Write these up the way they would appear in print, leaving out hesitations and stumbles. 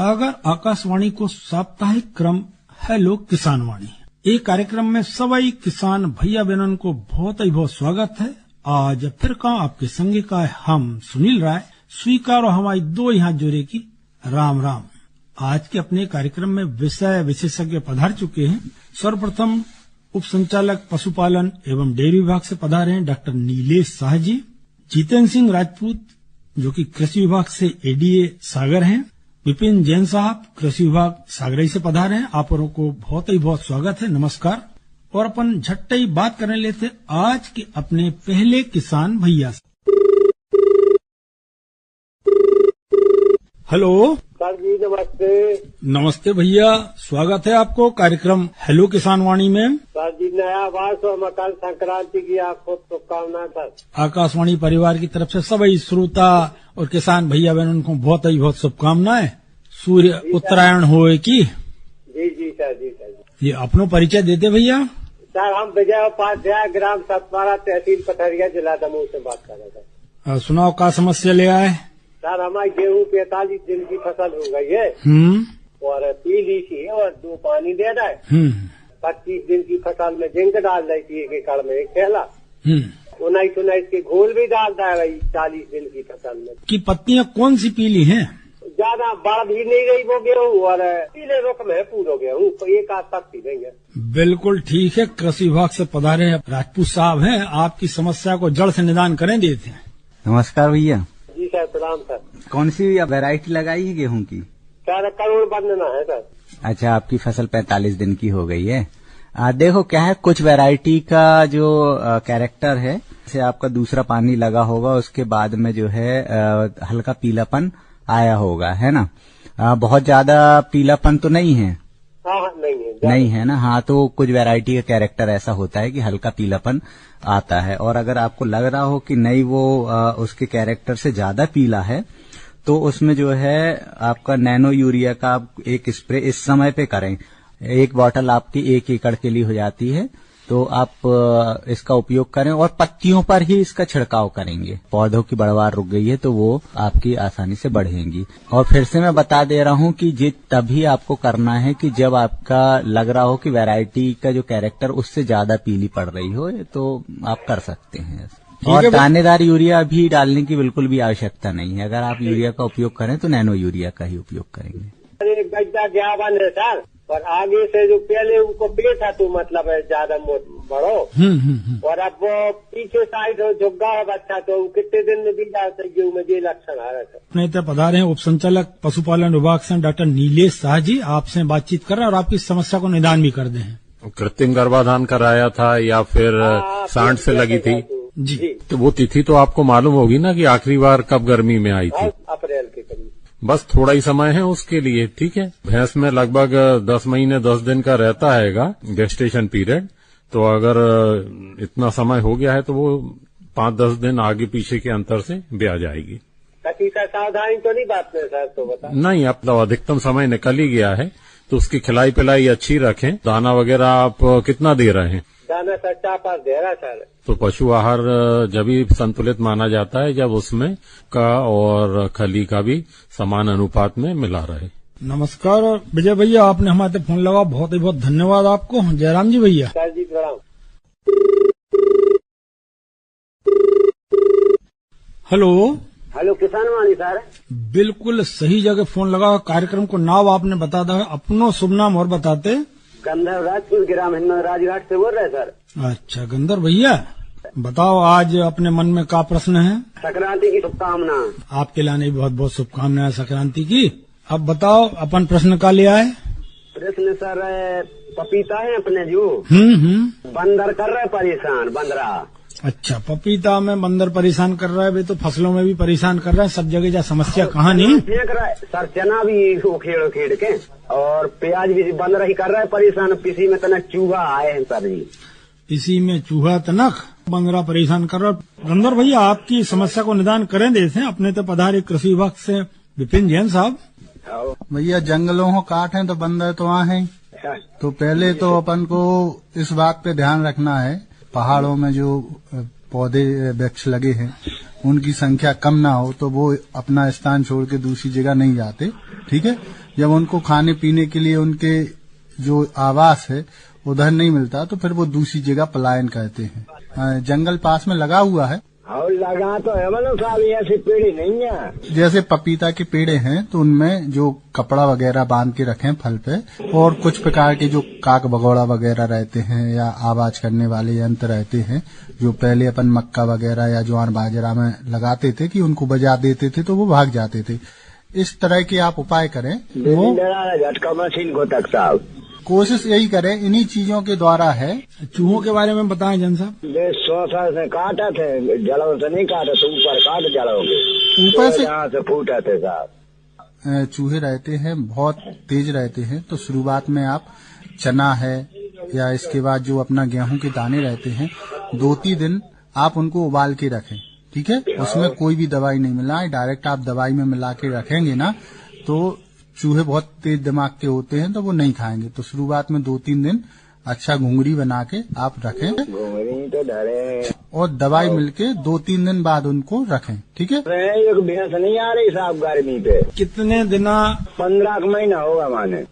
सागर आकाशवाणी को साप्ताहिक क्रम हेलो किसान वाणी। ये कार्यक्रम में सभी किसान भैया बहनों को बहुत ही बहुत स्वागत है। आज फिर का आपके संगी का हम सुनील राय स्वीकारो हमारी दो यहाँ जोड़े की राम राम। आज के अपने कार्यक्रम में विषय विशेषज्ञ पधार चुके हैं। सर्वप्रथम उप संचालक पशुपालन एवं डेयरी विभाग से पधारे हैं डॉक्टर नीलेश शाह जी। जितेंद्र सिंह राजपूत जो कि कृषि विभाग से एडीए सागर हैं। विपिन जैन साहब कृषि विभाग सागरई से पधारे हैं। आप लोगों को बहुत ही बहुत स्वागत है, नमस्कार। और अपन झट्टे ही बात करने लेते आज के अपने पहले किसान भैया से। हेलो सर जी, नमस्ते। नमस्ते भैया, स्वागत है आपको कार्यक्रम हेलो किसान वाणी में। सर जी, नया वर्ष और मकर संक्रांति की आपको शुभकामनाएं सर। आकाशवाणी परिवार की तरफ से सभी श्रोता और किसान भैया बहन उनको बहुत ही बहुत शुभकामनाएं। सूर्य उत्तरायण होए की। जी जी सर, जी सर जी। ये अपनो परिचय देते भैया। सर, हम विजय उपाध्याय, ग्राम सतपारा, तहसील पथरिया, जिला दमोह से बात कर रहे हैं। सुनाओ का समस्या ले आए। सर, हमारी गेहूँ 45 दिन की फसल हो गई है और पीली सी है और 2 पानी दे रहा है। 25 दिन की फसल में जिंक डाल रही थी 1 एकड़ में 1 थैला। 19 के घोल भी डाल रहा है 40 दिन की फसल में। की पत्तियां कौन सी पीली हैं? ज्यादा बढ़ भी नहीं गई वो गेहूँ और पीले रुख में है पूरा गेहूँ, तो एक आध तक पी देंगे। बिल्कुल ठीक है। कृषि विभाग से पधारे राजपूत साहब हैं, आपकी समस्या को जड़ से निदान करें देते हैं। नमस्कार भैया। जी सर, प्रणाम सर। कौन सी वैरायटी लगाई है गेहूं की? सर, करोड़ वंदना है सर। अच्छा, आपकी फसल 45 दिन की हो गई है। देखो क्या है, कुछ वैरायटी का जो कैरेक्टर है, जैसे आपका दूसरा पानी लगा होगा उसके बाद में जो है हल्का पीलापन आया होगा, है ना। बहुत ज्यादा पीलापन तो नहीं है। हाँ, नहीं है ना। हाँ, तो कुछ वैरायटी का कैरेक्टर ऐसा होता है कि हल्का पीलापन आता है। और अगर आपको लग रहा हो कि नहीं वो उसके कैरेक्टर से ज्यादा पीला है, तो उसमें जो है आपका नैनो यूरिया का एक स्प्रे इस समय पे करें। 1 बॉटल आपकी 1 एकड़ के लिए हो जाती है, तो आप इसका उपयोग करें और पत्तियों पर ही इसका छिड़काव करेंगे। पौधों की बढ़वार रुक गई है तो वो आपकी आसानी से बढ़ेंगी। और फिर से मैं बता दे रहा हूँ कि ये तभी आपको करना है कि जब आपका लग रहा हो कि वैरायटी का जो कैरेक्टर उससे ज्यादा पीली पड़ रही हो, तो आप कर सकते हैं। और दानेदार यूरिया भी डालने की बिल्कुल भी आवश्यकता नहीं है। अगर आप यूरिया का उपयोग करें तो नैनो यूरिया का ही उपयोग करेंगे। गड्ढा ज्ञापन है सर, और आगे से जो पहले उनको पेड़ था तो मतलब है ज्यादा बड़ो। और अब वो पीछे साइड झुग्गा है बच्चा, तो कितने दिन में भी जा सकते में ये लक्षण आ रहा था। अपने पधारे हैं उप संचालक पशुपालन विभाग से डॉक्टर नीलेश शाह जी। आपसे बातचीत कर रहे हैं और आपकी समस्या को निदान भी कर दे हैं। कृत्रिम गर्भाधान कराया था या फिर सांड से लगी थी जी, तो वो तिथि तो आपको मालूम होगी ना कि आखिरी बार कब गर्मी में आई थी? अप्रैल के करीब। बस थोड़ा ही समय है उसके लिए, ठीक है। भैंस में लगभग 10 महीने 10 दिन का रहता हैगा गेस्टेशन पीरियड, तो अगर इतना समय हो गया है तो वो 5-10 दिन आगे पीछे के अंतर से ब्याह जाएगी। सावधानी तो नहीं बात है सर, तो बता। नहीं, अब तो अधिकतम समय निकल ही गया है, तो उसकी खिलाई पिलाई अच्छी रखें। दाना वगैरह आप कितना दे रहे हैं? दाना सच्चा पर दे रहा सर। तो पशु आहार जब भी संतुलित माना जाता है जब उसमें का और खली का भी समान अनुपात में मिला रहे। नमस्कार विजय भैया, आपने हमारे फोन लगा, बहुत ही बहुत धन्यवाद आपको। जयराम जी भैया। सर जी, प्रणाम। हेलो किसान वाणी सर। बिल्कुल सही जगह फोन लगा। कार्यक्रम को नाम आपने बता दिया, अपनो शुभ नाम और बताते। गंधर्व राजपूत, ग्राम हिंदन राजघाट से बोल रहे सर। अच्छा गंधर्व भैया, बताओ आज अपने मन में क्या प्रश्न है? संक्रांति की शुभकामना। आपके लाने बहुत बहुत शुभकामनाएं संक्रांति की। अब बताओ अपन प्रश्न का ले आए। प्रश्न सर, पपीता है अपने जो बंदर कर रहे परेशान, बंदरा। अच्छा, पपीता में बंदर परेशान कर रहा है, वे तो फसलों में भी परेशान कर रहा है, सब जगह जा समस्या कहाँ नहीं फेंक रहा है सर। चना भी उखेड़ के और प्याज भी बंदर ही कर रहा है परेशान। किसी में तनक चूहा आए हैं सर जी। इसी में चूहा तनक बंदरा परेशान कर रहा है। गंधर्व भैया, आपकी समस्या को निदान करें देते हैं। अपने तो पधारे कृषि विभाग से विपिन जैन साहब। भैया, जंगलों को काट है तो बंदर तो वहाँ है, तो पहले तो अपन को इस बात पे ध्यान रखना है, पहाड़ों में जो पौधे वृक्ष लगे हैं उनकी संख्या कम ना हो, तो वो अपना स्थान छोड़ के दूसरी जगह नहीं जाते, ठीक है। जब उनको खाने पीने के लिए उनके जो आवास है उधर नहीं मिलता तो फिर वो दूसरी जगह पलायन करते हैं। जंगल पास में लगा हुआ है और लगा तो है मतलब साहब, ऐसे पेड़ नहीं है। जैसे पपीता के पेड़े हैं तो उनमें जो कपड़ा वगैरह बांध के रखे फल पे, और कुछ प्रकार के जो काक भगौड़ा वगैरह रहते हैं या आवाज करने वाले यंत्र रहते हैं जो पहले अपन मक्का वगैरह या ज्वार बाजरा में लगाते थे कि उनको बजा देते थे तो वो भाग जाते थे। इस तरह के आप उपाय करें। वो झटका मशीन को तक साहब कोशिश यही करें, इन्हीं चीजों के द्वारा है। चूहों के बारे में बताएं जन साहब। 100 से काटा थे, जड़ों से नहीं काटे तो ऊपर काट जड़ों के ऊपर से यहाँ से फूटे थे साहब। चूहे रहते हैं, बहुत तेज रहते हैं। तो शुरुआत में आप चना है या इसके बाद जो अपना गेहूं के दाने रहते हैं 2-3 दिन आप उनको उबाल के रखें, ठीक है। उसमें कोई भी दवाई नहीं मिलाएं, डायरेक्ट आप दवाई में मिला के रखेंगे ना तो चूहे बहुत तेज दिमाग के होते हैं तो वो नहीं खाएंगे। तो शुरुआत में 2-3 दिन अच्छा घुंगरी बना के आप रखें, घुंगरी तो डरे, और दवाई मिलके 2-3 दिन बाद उनको रखें, ठीक है। एक भैंस नहीं आ रही साहब गर्मी पे। कितने दिन? 15 महीना होगा माने।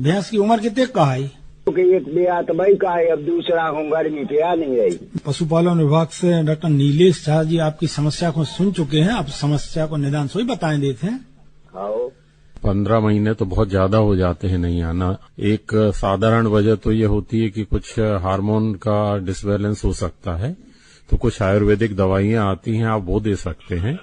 भैंस की उम्र कितने का है? एक ब्याह तो भाई का है, अब दूसरा हूँ गर्मी पे आ नहीं रही। पशुपालन विभाग से डॉक्टर नीलेश झा जी आपकी समस्या को सुन चुके हैं, अब समस्या को निदान सोई बताएं देते हैं। 15 महीने तो बहुत ज्यादा हो जाते हैं नहीं आना। एक साधारण वजह तो ये होती है कि कुछ हार्मोन का डिसबैलेंस हो सकता है, तो कुछ आयुर्वेदिक दवाइयां आती हैं, आप वो दे सकते हैं,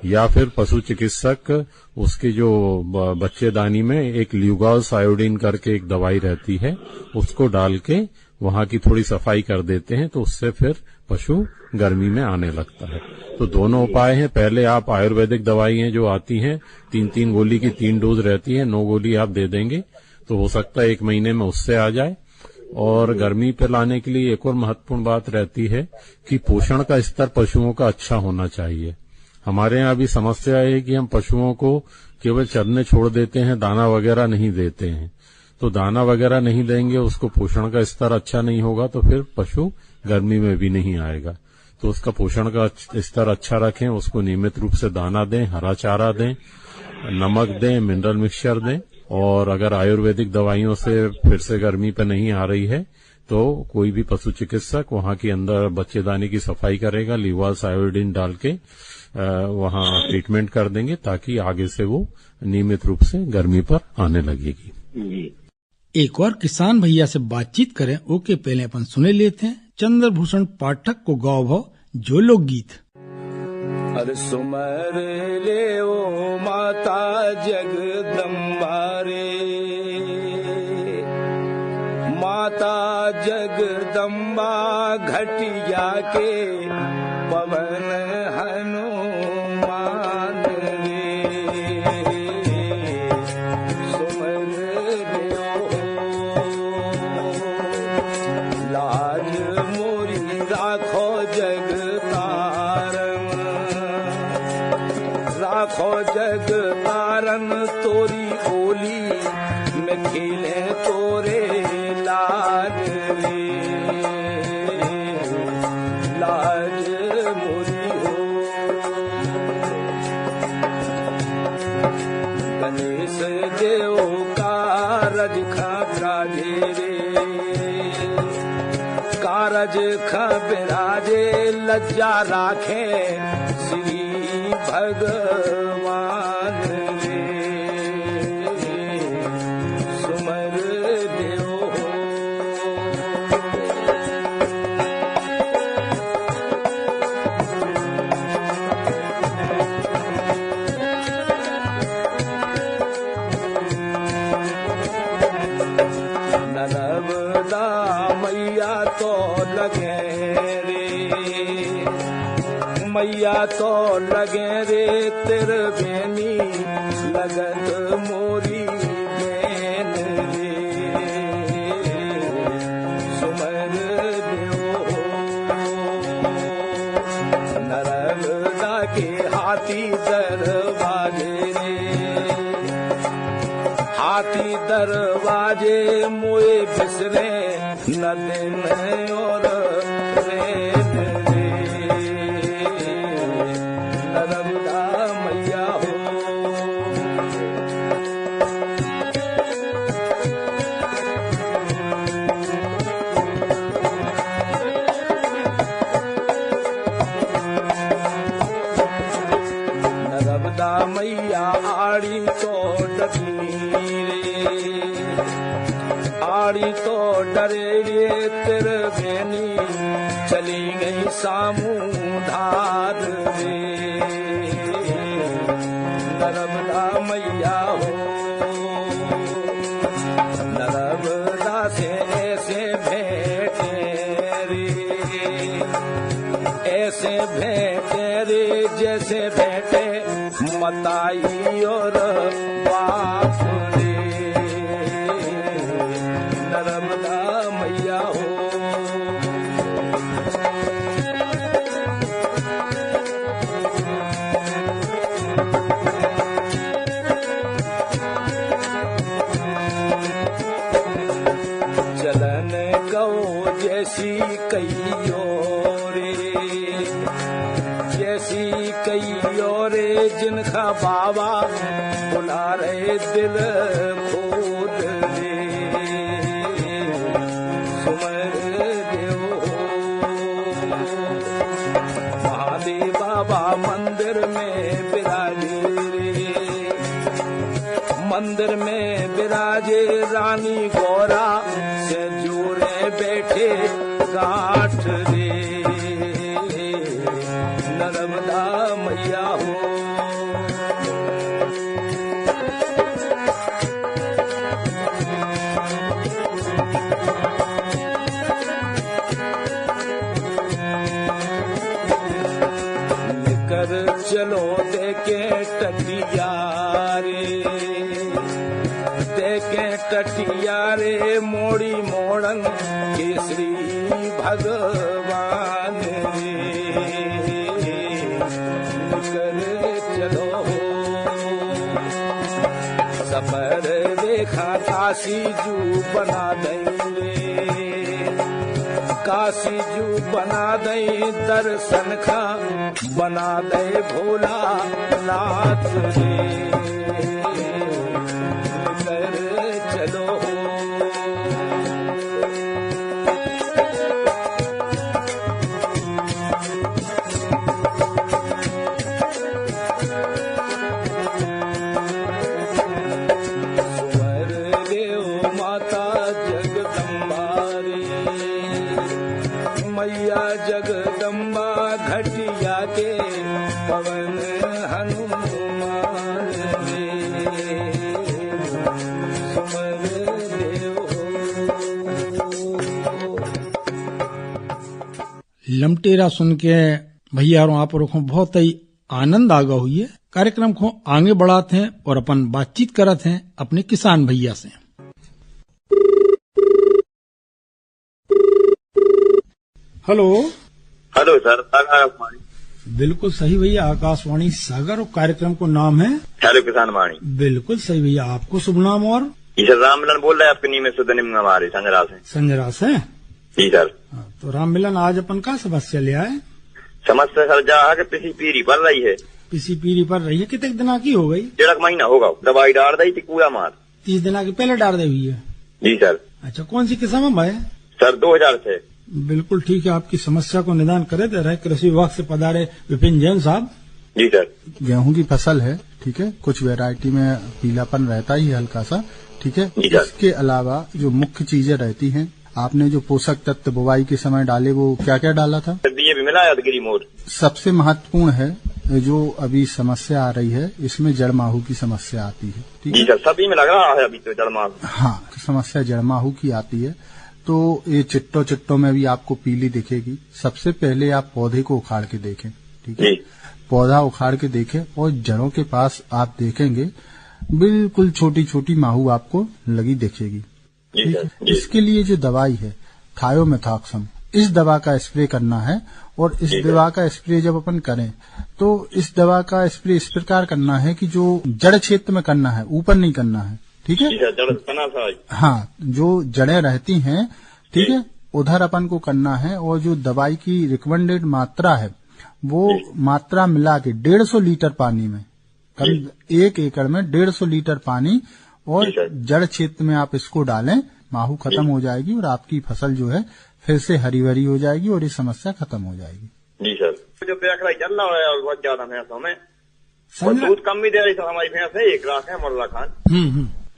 या फिर पशु चिकित्सक उसके जो बच्चेदानी में एक ल्यूगास आयोडीन करके एक दवाई रहती है उसको डाल के वहां की थोड़ी सफाई कर देते हैं, तो उससे फिर पशु गर्मी में आने लगता है। तो दोनों उपाय हैं। पहले आप आयुर्वेदिक दवाइयां जो आती हैं 3-3 गोली की 3 डोज रहती है, 9 गोली आप दे देंगे तो हो सकता है 1 महीने में उससे आ जाए। और गर्मी पे लाने के लिए एक और महत्वपूर्ण बात रहती है कि पोषण का स्तर पशुओं का अच्छा होना चाहिए। हमारे यहाँ भी समस्या है कि हम पशुओं को केवल चरने छोड़ देते हैं, दाना वगैरह नहीं देते हैं। तो दाना वगैरह नहीं देंगे, उसको पोषण का स्तर अच्छा नहीं होगा तो फिर पशु गर्मी में भी नहीं आएगा। तो उसका पोषण का स्तर अच्छा रखें, उसको नियमित रूप से दाना दें, हरा चारा दें, नमक दें, मिनरल मिक्सचर दें। और अगर आयुर्वेदिक दवाइयों से फिर से गर्मी पे नहीं आ रही है तो कोई भी पशु चिकित्सक वहां के अंदर बच्चेदानी की सफाई करेगा, ल्यूगास आयोडीन डाल के वहां ट्रीटमेंट कर देंगे ताकि आगे से वो नियमित रूप से गर्मी पर आने लगेगी। एक और किसान भैया से बातचीत करें ओके पहले अपन सुने लेते हैं चंद्रभूषण पाठक को गाओ भाव जो लोकगीत। अरे सुमर ले ओ माता जगदम्बा रे, माता जगदम्बा घटिया के पवन हनुमान रे, सुमर ले लाज मोरी राखो जग तारन, राखो जग तारन तोरी ओली में खेले तोरे लाज रे, लाज मोरी हो। गणेश देव कारज खबराजे रे, कारज खबराजे लज्जा राखे श्री भगवान रे, सुमर देव नर्मदा मैया तो लगे रे, मैया तो लगे रे तेरे बेनी लगत मोरी बेन रे, सुमर देव नर्मदा के हाथी दरवाजे रे, हाथी दरवाजे मोए बिसरे न दिन और रेत रे, नर्मदा मैया हो। मैया आड़ी तो डरनी रे, आड़ी तो डरे रे तेरे बेनी चली गई सामू धार रे। नर्मदा मैया हो, नर्मदा से ऐसे भेंटे रे, ऐसे भेंटे रे जैसे भेंटे मताई और बाप रे। नर्मदा मैया हो, चलन गौ जैसी कईयो रे, जैसी कईयो रे जिनका बाबा बुला रहे दिल खोद रे। सुमर देव महादेव बाबा मंदिर में विराजे रे, मंदिर में विराजे रानी गौरा से जोड़े बैठे गांठ रे। नर्मदा मैया हो, निकर चलो देखे टटिया रे, देखे टटिया रे मोड़ी मोड़न केसरी भगवान रे। निकर चलो सफर देखा काशी जू बना देंगे, काशी जू बना दे दर्शन का बना दे भोला नाथ रे। चलो सुवर देव माता जगदम्बा रे, मैया जगदम्बा घटिया के पवन हनुमान रे। लमटेरा सुन के भैया आप को बहुत ही आनंद आगा हुई है। कार्यक्रम को आगे बढ़ाते हैं और अपन बातचीत करते हैं अपने किसान भैया से। हेलो हेलो सर, बिल्कुल सही भैया, आकाशवाणी सागर और कार्यक्रम को नाम है हेलो किसान वाणी। बिल्कुल सही भैया, आपको शुभ नाम? और सर राम मिलन बोल रहे हैं आपके नीम सुध निम हमारे संजरा से। संजरा से? जी सर। तो राम मिलन आज अपन का समस्या ले आए? समस्या सर जा के पीसी पीरी पर रही है। पीसी पीरी पर रही है, कितने दिन की हो गई? 1.5 महीना होगा। दवाई डाल दी थी पूरा मार 30 दिन की पहले डाल दी हुई है? जी सर। अच्छा, कौन सी किस्म है भाई? सर 2000 से। बिल्कुल ठीक है, आपकी समस्या को निदान करे दे रहे कृषि विभाग से पधारे विपिन जैन साहब। जी सर। गेहूं की फसल है, ठीक है, कुछ वैरायटी में पीलापन रहता ही हल्का सा, ठीक है। इसके अलावा जो मुख्य चीजें रहती हैं, आपने जो पोषक तत्व बुवाई के समय डाले वो क्या क्या डाला था? DAP मिला यादगिरी मोर। सबसे महत्वपूर्ण है जो अभी समस्या आ रही है, इसमें जड़ माहू की समस्या आती है, ठीक है सर। सभी में लग रहा है अभी तो जड़ माहू। हाँ, समस्या जड़ माहू की आती है, तो ये चिट्टों में भी आपको पीली दिखेगी। सबसे पहले आप पौधे को उखाड़ के देखें, ठीक है। पौधा उखाड़ के देखें और जड़ों के पास आप देखेंगे बिल्कुल छोटी छोटी माहू आपको लगी दिखेगी, ठीक है। इसके लिए जो दवाई है थायोमेथॉक्सम, इस दवा का स्प्रे करना है। और इस दवा का स्प्रे जब अपन करें तो इस दवा का स्प्रे इस प्रकार करना है कि जो जड़ क्षेत्र में करना है, ऊपर नहीं करना है, ठीक है। हाँ, जो जड़ें रहती हैं, ठीक है, उधर अपन को करना है। और जो दवाई की रिकमेंडेड मात्रा है वो मात्रा मिला के 150 लीटर पानी में, करीब 1 एकड़ में 150 लीटर पानी और जड़ क्षेत्र में आप इसको डालें, माहू खत्म हो जाएगी और आपकी फसल जो है फिर से हरी भरी हो जाएगी और ये समस्या खत्म हो जाएगी। जी सर। जो चल रहा है और बहुत ज्यादा भैंसों में और दूध कम भी दे रही सर हमारी भैंस है, 1 लाख है मुर्रा खान।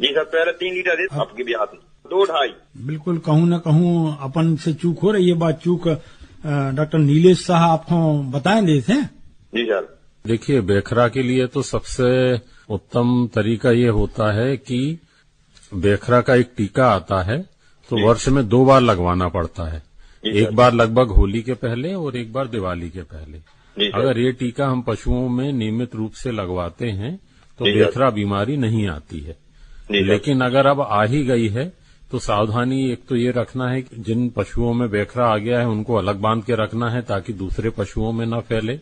जी सर, पहले 3 लीटर दे, आपकी भी आती 2-2.5। बिल्कुल कहूँ न कहूँ अपन से चूक हो रही है, बात चूक डॉक्टर नीलेश शाह आपको बताएं देते हैं। जी सर, देखिए बेखरा के लिए तो सबसे उत्तम तरीका ये होता है कि बेखरा का एक टीका आता है, तो वर्ष में 2 बार लगवाना पड़ता है। एक बार लगभग होली के पहले और एक बार दिवाली के पहले। अगर ये टीका हम पशुओं में नियमित रूप से लगवाते हैं तो बेखरा बीमारी नहीं आती है। लेकिन अगर अब आ ही गई है तो सावधानी एक तो ये रखना है कि जिन पशुओं में बेखरा आ गया है उनको अलग बांध के रखना है ताकि दूसरे पशुओं में न फैले।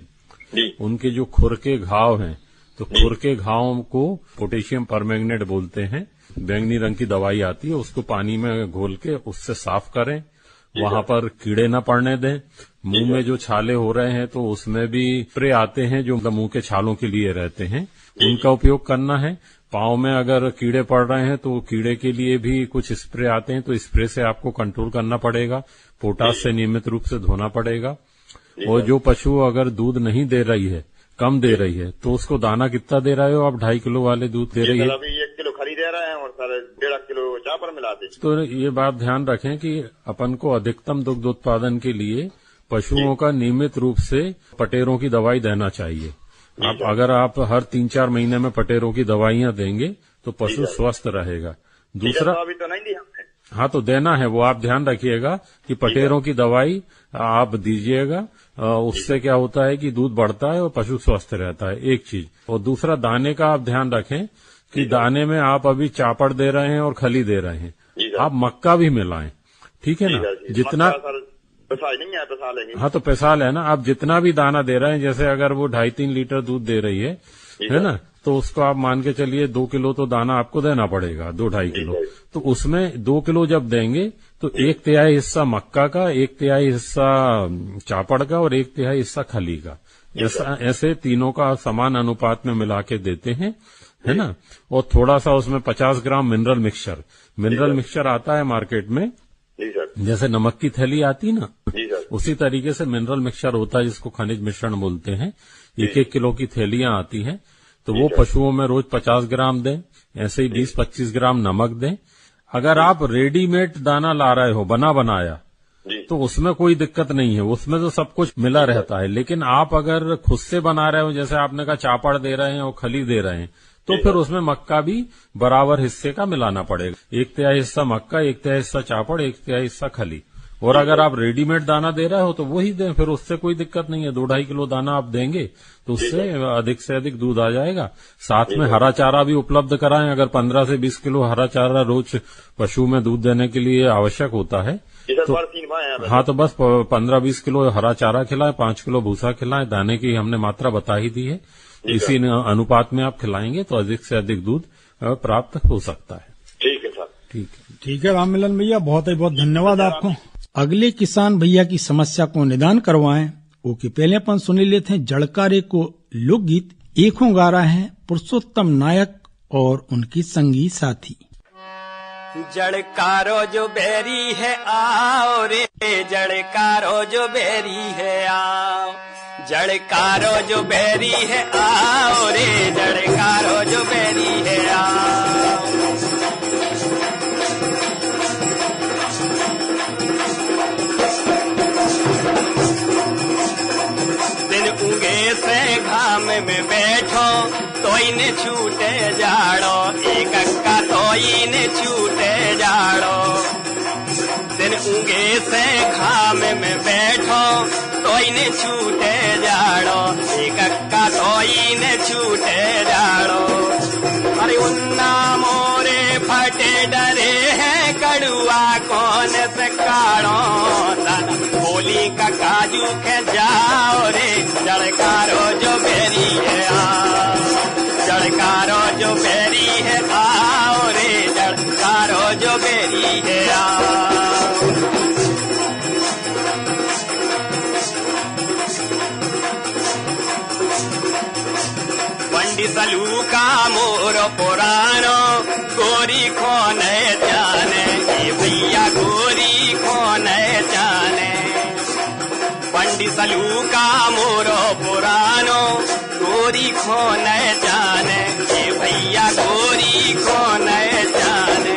उनके जो खुर के घाव हैं तो खुर के घावों को पोटेशियम परमैंगनेट बोलते हैं, बैंगनी रंग की दवाई आती है, उसको पानी में घोल के उससे साफ करें, वहां पर कीड़े न पड़ने दें। मुंह में जो छाले हो रहे हैं तो उसमें भी स्प्रे आते हैं जो मुंह के छालों के लिए रहते हैं, उनका उपयोग करना है। पांव में अगर कीड़े पड़ रहे हैं तो कीड़े के लिए भी कुछ स्प्रे आते हैं, तो स्प्रे से आपको कंट्रोल करना पड़ेगा। पोटाश से नियमित रूप से धोना पड़ेगा। और जो पशु अगर दूध नहीं दे रही है, कम दे रही है, तो उसको दाना कितना दे रहे हो आप? 2.5 किलो वाले दूध दे रही है? अभी 1 किलो खरी दे रहे हैं और सर 1.5 किलो चापर मिलाते। तो ये बात ध्यान रखें कि अपन को अधिकतम दुग्ध उत्पादन के लिए पशुओं का नियमित रूप से पटेरों की दवाई देना चाहिए। अगर आप हर 3-4 महीने में पटेरों की दवाइयां देंगे तो पशु स्वस्थ रहेगा। दूसरा अभी तो नहीं दी हमने। हाँ, तो देना है, वो आप ध्यान रखिएगा कि पटेरों की दवाई आप दीजिएगा। उससे क्या होता है कि दूध बढ़ता है और पशु स्वस्थ रहता है, एक चीज। और दूसरा दाने का आप ध्यान रखें कि दाने में आप अभी चापड़ दे रहे हैं और खली दे रहे हैं, आप मक्का भी मिलाएं, ठीक है ना? जितना नहीं है पैसा लेंगे। हाँ, तो पैसा है ना, आप जितना भी दाना दे रहे हैं, जैसे अगर वो 2.5-3 लीटर दूध दे रही है ना, तो उसको आप मान के चलिए 2 किलो तो दाना आपको देना पड़ेगा, 2-2.5 किलो। तो उसमें 2 किलो जब देंगे तो 1/3 हिस्सा मक्का का, 1/3 हिस्सा चापड़ का और 1/3 हिस्सा खली का, ऐसे तीनों का समान अनुपात में मिला के देते हैं, है ना? और थोड़ा सा उसमें 50 ग्राम मिनरल मिक्सचर आता है मार्केट में, जैसे नमक की थैली आती ना, उसी तरीके से मिनरल मिक्सचर होता है जिसको खनिज मिश्रण बोलते हैं। 1-1 किलो की थैलियां आती हैं, तो वो पशुओं में रोज 50 ग्राम दें। ऐसे ही 20-25 ग्राम नमक दें। अगर आप रेडीमेड दाना ला रहे हो बना बनाया तो उसमें कोई दिक्कत नहीं है, उसमें तो सब कुछ मिला रहता है। लेकिन आप अगर खुद से बना रहे हो, जैसे आपने कहा चापड़ दे रहे हैं और खली दे रहे हैं, तो फिर उसमें मक्का भी बराबर हिस्से का मिलाना पड़ेगा। 1/3 हिस्सा मक्का, 1/3 हिस्सा चापड़, 1/3 हिस्सा खली। और अगर आप रेडीमेड दाना दे रहे हो तो वही दें, फिर उससे कोई दिक्कत नहीं है। 2-2.5 किलो दाना आप देंगे तो उससे अधिक से अधिक दूध आ जाएगा। साथ में हरा चारा भी उपलब्ध कराएं। अगर 15 से 20 किलो हरा चारा रोज पशु में दूध देने के लिए आवश्यक होता है तो हाँ, तो बस 15-20 किलो हरा चारा खिलाएं, 5 किलो भूसा खिलाएं। दाने की हमने मात्रा बता ही दी है, इसी अनुपात में आप खिलाएंगे तो अधिक से अधिक दूध प्राप्त हो सकता है। ठीक है सर, ठीक है राम मिलन भैया, बहुत ही बहुत धन्यवाद आपको। अगले किसान भैया की समस्या को निदान करवाएं ओके पहले अपन सुन लेते हैं जड़कारे को लोकगीत। एक गा रहा है पुरुषोत्तम नायक और उनकी संगी साथी। जड़कारो जो बेरी है आओ रे, जड़कारो जो बेरी है आओ, जड़कारो जो बेरी है आओ रे, जड़कारो जो बेरी है आओ। दिन उगे से घाम में बैठो तो इन्हें छूटे जाड़ो, एक अक्का तो इन्हें छूटे जाड़ो। दिन उगे से घाम में बैठो तो इन्हें छूटे जाड़ो, एक अक्का तो इन्हें छूटे जाड़ो। अरे उन्ना मोरे फटे डरे हैं कड़ुआ कौन से काढ़ो, होली का काजू के जाओ रे, जड़कारो जो बेरी है आओ, जड़कारो जो बेरी है आओ रे, जड़कारो जो बेरी है आओ। पंडित सलू का मोर पुरानो गोरी खोन जाने, ये भैया गोरी खोन जाने। पंडित सलू का मोर पुरानो गोरी खो न जाने, ये भैया गोरी खो न जाने।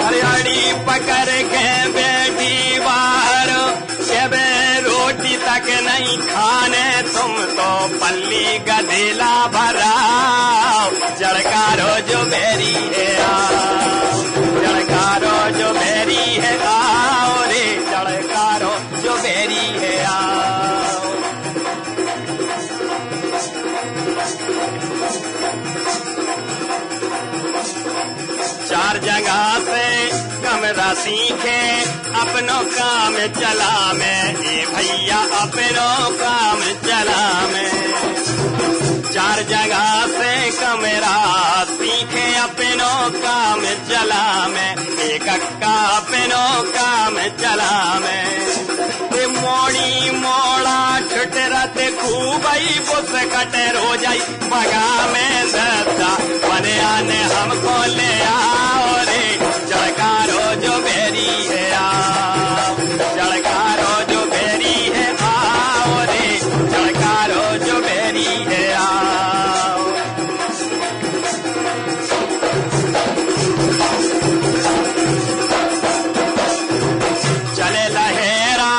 हरियाणी पकड़ के बेटी बाहर, जब रोटी तक नहीं खाने, तुम तो पल्ली गधेला भराओ, जड़कारो जो बेरी है आओ, जड़कारो जो बेरी है आओ रे, जड़कारो जो बेरी है आओ। चार जगह से कमरा सीखे, अपनों काम चला मैं, ये भैया अपनों काम चला मैं। चार जगह से कमरा सीखे, अपनों काम चला मैं, एक अक्का अपनों काम चला मैं। मोड़ी मोड़ा छुटरत खूबई, बुस कटे रोजाई बगा में दत्ता, बने आने हमको ले आओ रे, जड़कारो जो बेरी है आओ, जड़कारो जो बेरी है आओ रे, जड़कारो जो बेरी है आओ। चले लहेरा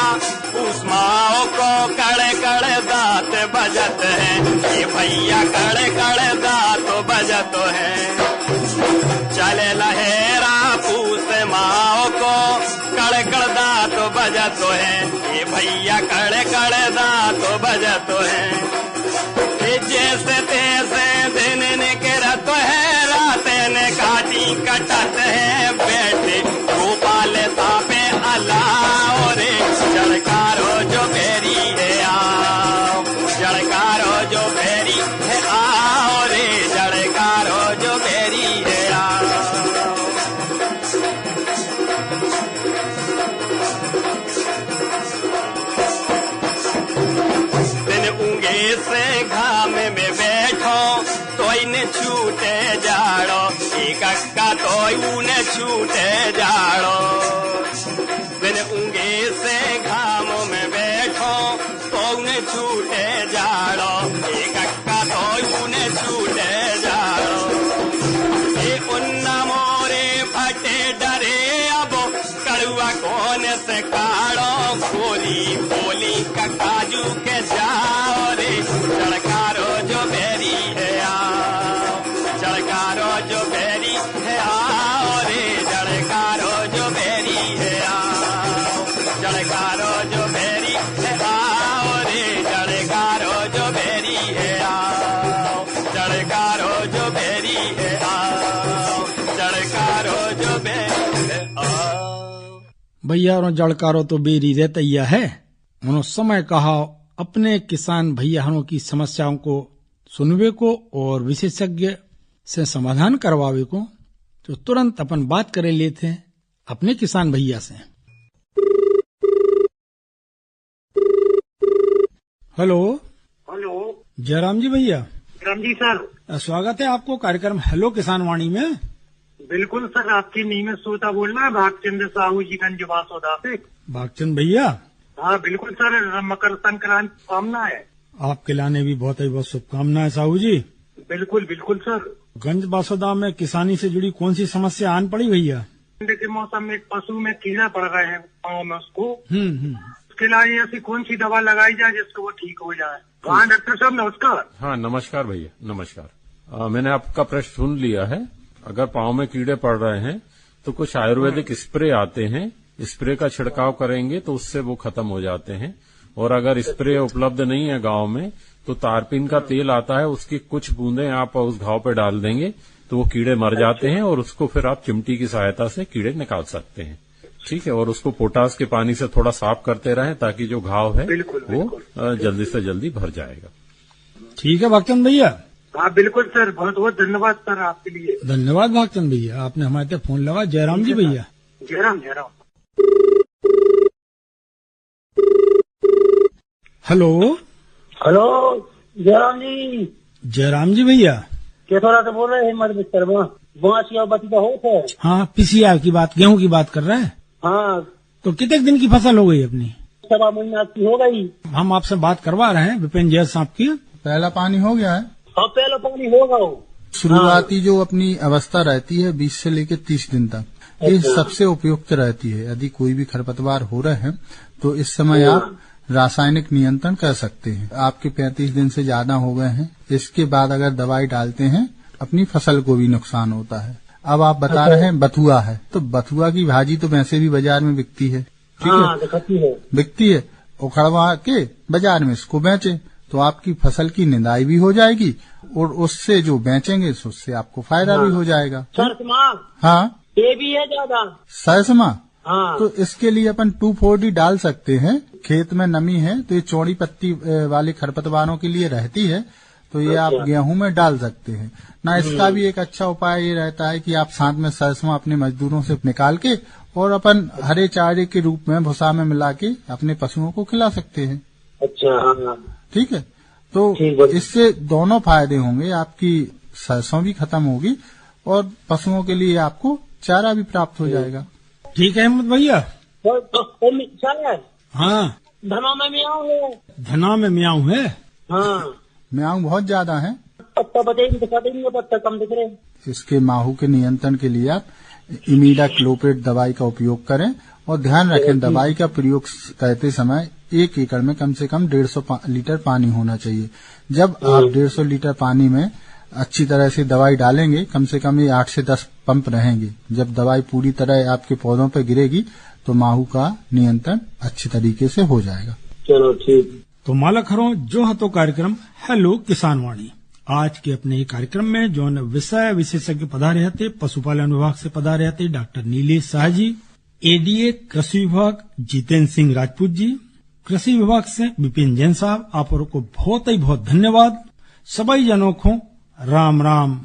उस्माओ को, कड़े कड़े दांत बजत है, ये भैया कड़े कड़े दांत बजत है। चले लहेरा पूस माओ को, कड़े कड़े दांत बजत है, ये भैया कड़े कड़े दांत बजत है। जैसे तैसे दिन निकरत है, रात ने काटी कटत है, बैठे गोपाल तापे अलाओ रे, जड़कारो जो बेरी है आओ, जड़कारो जो बेरी है आओ रे, जड़कारो जो बेरी है आओ। दिन ऊँगे से घाम में बैठो, तो इन्हें छूटे जाड़ो, एक अक्का तो उन्हें छूटे जाड़ो। दिन ऊँगे से घाम में बैठो, तो उन्हें छूटे जाड़ो, एक अक्का तो उन्हें छूटे जाड़ो। ये उन्ना मोरे फटे डरे, अब कड़ुआ कौन से काड़ो, गोली बोली का काजू के जाओ रे, जड़कारो जो बेरी है आओ, जड़कारो जो बेरी है आओ रे, जड़कारो जो बेरी है आओ, जड़कारो जो बेरी है आओ रे, जड़कारो जो बेरी है आओ, जड़कारो जो बेरी है आओ, जड़कारो जो बेरी है आओ। भैया और जड़कारो तो बेरी रहतैया है, उन्होंने समय कहा अपने किसान भैयाओं की समस्याओं को सुनवे को और विशेषज्ञ से समाधान करवावे को, तो तुरंत अपन बात करे लेते हैं अपने किसान भैया से। हेलो हेलो, जयराम जी भैया। राम जी सर, स्वागत है आपको कार्यक्रम हेलो किसान वाणी में। बिल्कुल सर, आपकी नियमित श्रोता बोलना है, भागचंद्र साहू जी गंज बासोदा से। भागचंद भैया। हाँ बिल्कुल सर, मकर संक्रांति कामना है आपके लाने भी बहुत शुभकामनाएं साहू जी। बिल्कुल बिल्कुल सर। गंज बासोदा में किसानी से जुड़ी कौन सी समस्या आन पड़ी भैया? ठंड के मौसम में पशु में कीड़ा पड़ रहे हैं पाँव में, उसको उसके लिए ऐसी कौन सी दवा लगाई जाए जिसको वो ठीक हो जाए? हाँ डॉक्टर साहब नमस्कार। हाँ नमस्कार भैया, नमस्कार। मैंने आपका प्रश्न सुन लिया है। अगर पाँव में कीड़े पड़ रहे हैं तो कुछ आयुर्वेदिक स्प्रे आते हैं, स्प्रे का छिड़काव करेंगे तो उससे वो खत्म हो जाते हैं। और अगर स्प्रे उपलब्ध नहीं है गांव में तो तारपीन का तेल आता है, उसकी कुछ बूंदें आप उस घाव पे डाल देंगे तो वो कीड़े मर जाते हैं और उसको फिर आप चिमटी की सहायता से कीड़े निकाल सकते हैं। ठीक है, और उसको पोटास के पानी से थोड़ा साफ करते रहें ताकि जो घाव है वो जल्दी से जल्दी भर जाएगा। ठीक है भागचंद भैया। हाँ बिल्कुल सर, बहुत बहुत धन्यवाद सर आपके लिए। धन्यवाद भागचंद भैया, आपने हमारे तक फोन लगा। जयराम जी भैया। जयराम। हेलो हेलो जयराम जी। जयराम जी भैया। केथोरा से बोल रहे हैं मध्य शर्मा, बांसिया बती का हो थे। हाँ पीसीआर की बात, गेहूं की बात कर रहे हैं। हाँ तो कितने दिन की फसल हो गई अपनी? 7 महीना की हो गई। हम आपसे बात करवा रहे हैं विपिन जैन साहब की। पहला पानी हो गया है? हाँ, पहला पानी होगा। शुरुआती जो अपनी अवस्था रहती है 20 से लेकर 30 दिन तक, ये सबसे उपयुक्त रहती है। यदि कोई भी खरपतवार हो रहे हैं तो इस समय आप रासायनिक नियंत्रण कर सकते हैं। आपके 35 दिन से ज्यादा हो गए हैं, इसके बाद अगर दवाई डालते हैं अपनी फसल को भी नुकसान होता है। अब आप बता रहे हैं बथुआ है, तो बथुआ की भाजी तो वैसे भी बाजार में बिकती है, ठीक है, बिकती है। उखड़वा के बाजार में इसको बेचे तो आपकी फसल की निंदाई भी हो जाएगी और उससे जो बेचेंगे उससे आपको फायदा भी हो जाएगा। हाँ, ये भी है ज्यादा सरसमा। हाँ, तो इसके लिए अपन 2,4-D डाल सकते हैं। खेत में नमी है तो ये चौड़ी पत्ती वाले खरपतवारों के लिए रहती है, तो ये आप गेहूं में डाल सकते हैं ना। इसका भी एक अच्छा उपाय ये रहता है कि आप साथ में सरसों अपने मजदूरों से निकाल के और अपन हरे चारे के रूप में भूसा में मिला के अपने पशुओं को खिला सकते हैं। अच्छा, ठीक है। तो इससे दोनों फायदे होंगे, आपकी सरसों भी खत्म होगी और पशुओं के लिए आपको चारा भी प्राप्त हो जाएगा। ठीक है अहमद भैया। हाँ, धना में म्याऊं है। धना में म्याऊं है। हाँ, म्याऊं बहुत ज्यादा है। पत्ता बताइए, पत्ता कम दिख रहे। इसके माहू के नियंत्रण के लिए आप इमीडाक्लोप्रिड दवाई का उपयोग करें और ध्यान रखें दवाई का प्रयोग करते समय 1 एकड़ में कम से कम 150 लीटर पानी होना चाहिए। जब आप 150 लीटर पानी में अच्छी तरह से दवाई डालेंगे, कम से कम ये 8 से 10 पंप रहेंगे। जब दवाई पूरी तरह आपके पौधों पर गिरेगी तो माहू का नियंत्रण अच्छी तरीके से हो जाएगा। चलो ठीक। तो मालक हरो जो हतो कार्यक्रम हेलो किसान वाणी। आज के अपने ये कार्यक्रम में जो विषय विशेषज्ञ पधारे हते, पशुपालन विभाग से पधारे हते डॉक्टर नीलेश शाह जी, एडीए कृषि विभाग जितेंद्र सिंह राजपूत जी, कृषि विभाग से विपिन जैन साहब, आप को बहुत ही बहुत धन्यवाद। सभी जनों को राम राम।